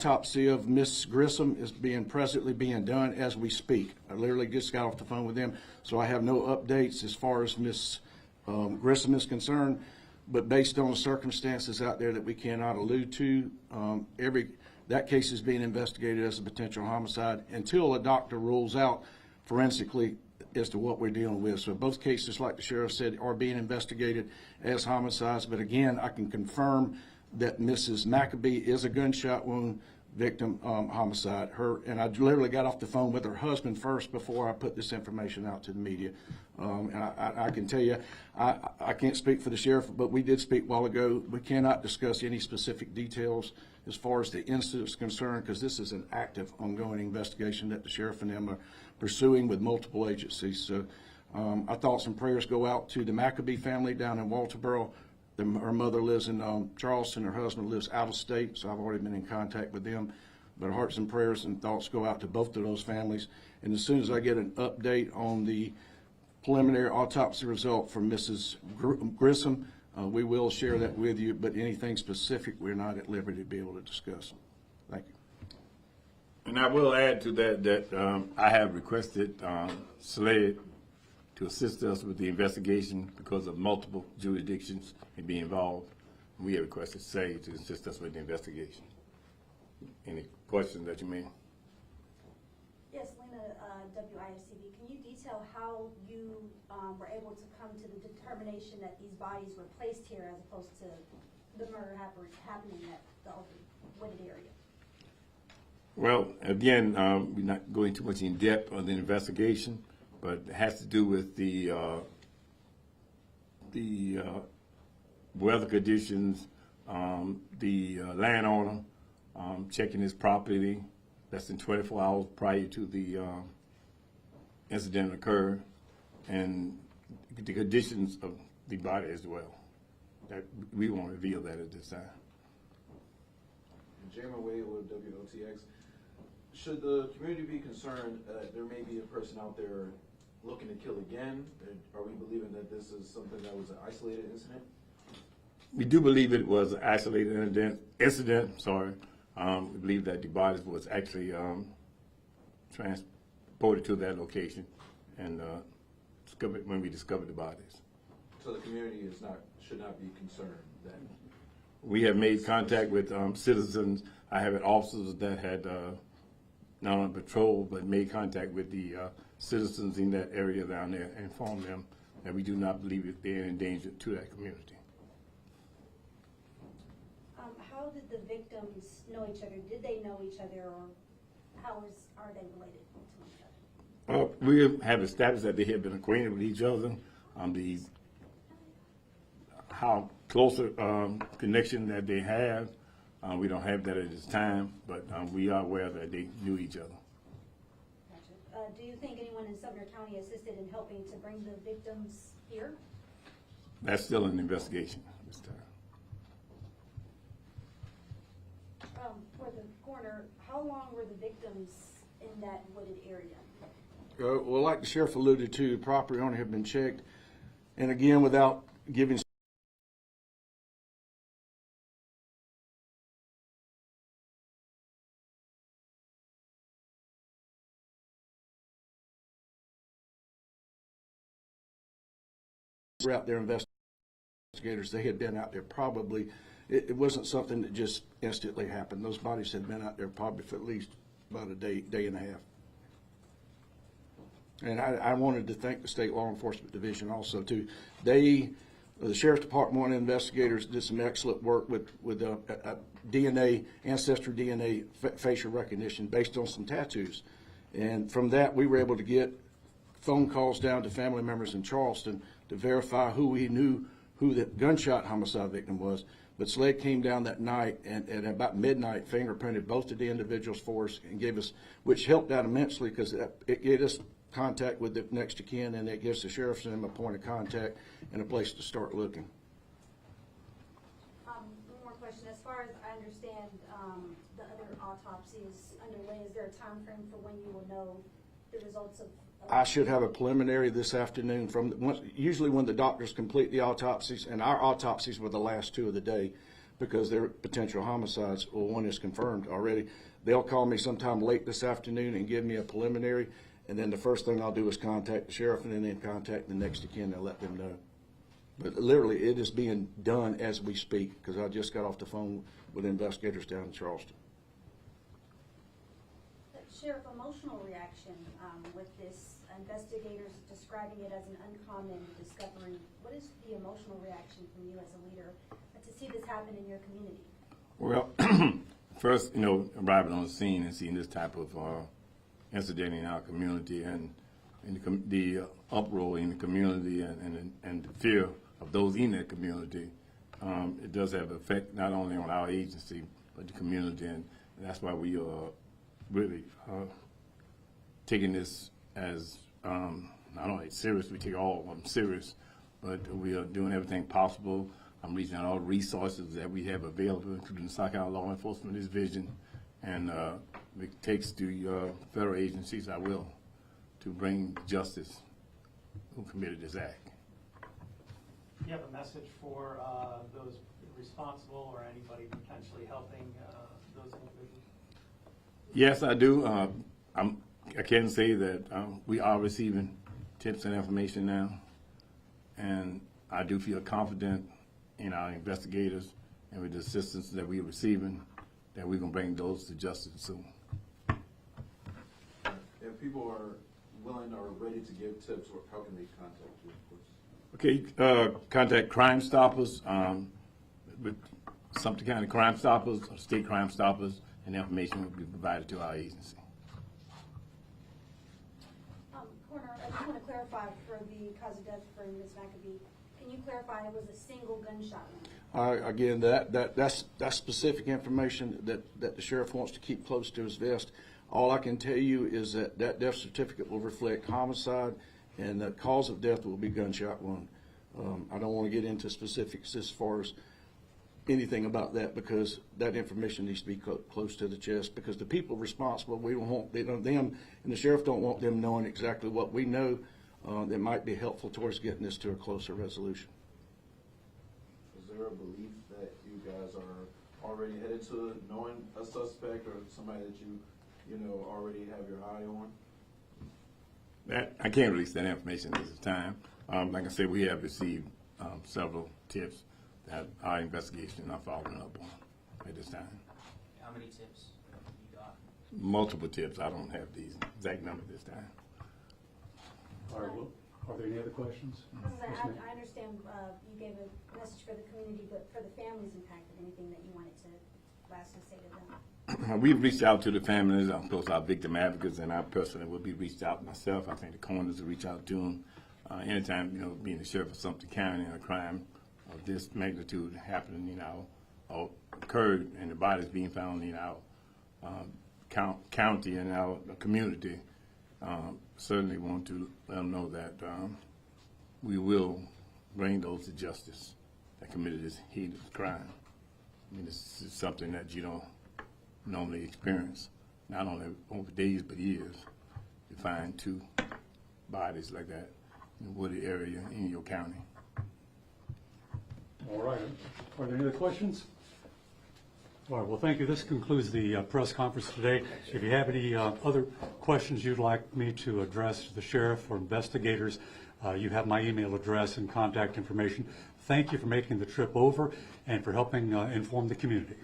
Autopsy of Miss Grissom is presently being done as we speak. I literally just got off the phone with them, so I have no updates as far as Miss Grissom is concerned. But based on the circumstances out there that we cannot allude to, that case is being investigated as a potential homicide until a doctor rules out forensically as to what we're dealing with. So both cases, like the sheriff said, are being investigated as homicides. But again, I can confirm that Mrs. McAbee is a gunshot wound victim homicide. And I literally got off the phone with her husband first before I put this information out to the media. And I can tell you, I can't speak for the sheriff, but we did speak a while ago. We cannot discuss any specific details as far as the incident is concerned, because this is an active, ongoing investigation that the sheriff and them are pursuing with multiple agencies. So our thoughts and prayers go out to the McAbee family down in Walterboro. Her mother lives in Charleston. Her husband lives out of state, so I've already been in contact with them. But hearts and prayers and thoughts go out to both of those families. And as soon as I get an update on the preliminary autopsy result from Mrs. Grissom, we will share that with you. But anything specific, we're not at liberty to be able to discuss. Thank you. And I will add to that I have requested SLED to assist us with the investigation because of multiple jurisdictions and be involved. We have requested SAE to assist us with the investigation. Any questions that you may? Yes, Lena, WIFCB, can you detail how you were able to come to the determination that these bodies were placed here as opposed to the murder happening at the wooded area? Well, again, we're not going too much in depth on the investigation, but it has to do with the weather conditions, the landowner checking his property less than 24 hours prior to the incident occurred, and the conditions of the body as well. That we won't reveal that at this time. Jamin Wade with WOTX. Should the community be concerned that there may be a person out there looking to kill again? Are we believing that this is something that was an isolated incident? We do believe it was an isolated incident. Sorry. We believe that the bodies was actually transported to that location and discovered when we discovered the bodies. So the community should not be concerned then? We have made contact with citizens. I have officers that had not on patrol, but made contact with the citizens in that area down there and informed them that we do not believe that they're in danger to that community. How did the victims know each other? Did they know each other, or are they related to each other? Well, we have established that they have been acquainted with each other. How closer connection that they have, we don't have that at this time, but we are aware that they knew each other. Gotcha. Do you think anyone in Sumter County assisted in helping to bring the victims here? That's still an investigation at this time. For the coroner, how long were the victims in that wooded area? Well, like the sheriff alluded to, the property owner had been checked, and again, without giving out there investigators, they had been out there probably, it wasn't something that just instantly happened. Those bodies had been out there probably for at least about a day and a half. And I wanted to thank the State Law Enforcement Division also too. The Sheriff's Department, one of the investigators did some excellent work with DNA, ancestry DNA facial recognition based on some tattoos. And from that, we were able to get phone calls down to family members in Charleston to verify who we knew who the gunshot homicide victim was. But SLED came down that night and at about midnight fingerprinted both of the individuals for us and gave us, which helped out immensely because it gave us contact with the next of kin, and it gives the sheriff's and a point of contact and a place to start looking. One more question. As far as I understand, the other autopsy is underway. Is there a time frame for when you will know the results of? I should have a preliminary this afternoon usually when the doctors complete the autopsies, and our autopsies were the last two of the day. because they're potential homicides, or one is confirmed already. They'll call me sometime late this afternoon and give me a preliminary, and then the first thing I'll do is contact the sheriff and then contact the next of kin and let them know. But literally, it is being done as we speak, because I just got off the phone with investigators down in Charleston. Sheriff, emotional reaction with this, investigators describing it as an uncommon discovery. What is the emotional reaction from you as a leader to see this happen in your community? Well, first, arriving on the scene and seeing this type of incident in our community and the uproar in the community and the fear of those in that community, it does have an effect not only on our agency but the community, and that's why we are really taking this as not only serious, we take all of them serious, but we are doing everything possible. I'm reaching out all the resources that we have available, including the Sumter County Law Enforcement Division, and it takes to federal agencies, I will, to bring justice who committed this act. Do you have a message for those responsible or anybody potentially helping those individuals? Yes, I do. I can say that we are receiving tips and information now, and I do feel confident in our investigators and with the assistance that we're receiving that we're going to bring those to justice soon. If people are willing or ready to give tips, how can they contact you, of course? Okay, contact Crime Stoppers with Sumter County Crime Stoppers or State Crime Stoppers, and information will be provided to our agency. Coroner, I just want to clarify for the cause of death for Ms. McAbee. Can you clarify it was a single gunshot wound? Again, that's specific information that the sheriff wants to keep close to his vest. All I can tell you is that death certificate will reflect homicide, and the cause of death will be gunshot wound. I don't want to get into specifics as far as anything about that, because that information needs to be close to the chest, because the people responsible, we don't want them, and the sheriff don't want them knowing exactly what we know that might be helpful towards getting this to a closer resolution. Is there a belief that you guys are already headed to knowing a suspect or somebody that you already have your eye on? That I can't release that information at this time. Like I said, we have received several tips that our investigation are following up on at this time. How many tips you got? Multiple tips. I don't have the exact number this time. All right, well, are there any other questions? I understand you gave a message for the community, but for the families impacted, anything that you wanted to lastly say to them? We've reached out to the families, of course, our victim advocates, and I personally will be reached out myself. I think the coroners will reach out to them. Anytime, being the sheriff of Sumter County and a crime of this magnitude happening, or occurred, and the bodies being found in our county and our community, certainly want to let them know that we will bring those to justice that committed this heinous crime. I mean, this is something that you don't normally experience, not only over days but years. You find two bodies like that in the wooded area in your county. All right, are there any other questions? All right, well, thank you. This concludes the press conference today. If you have any other questions you'd like me to address to the sheriff or investigators, you have my email address and contact information. Thank you for making the trip over and for helping inform the community.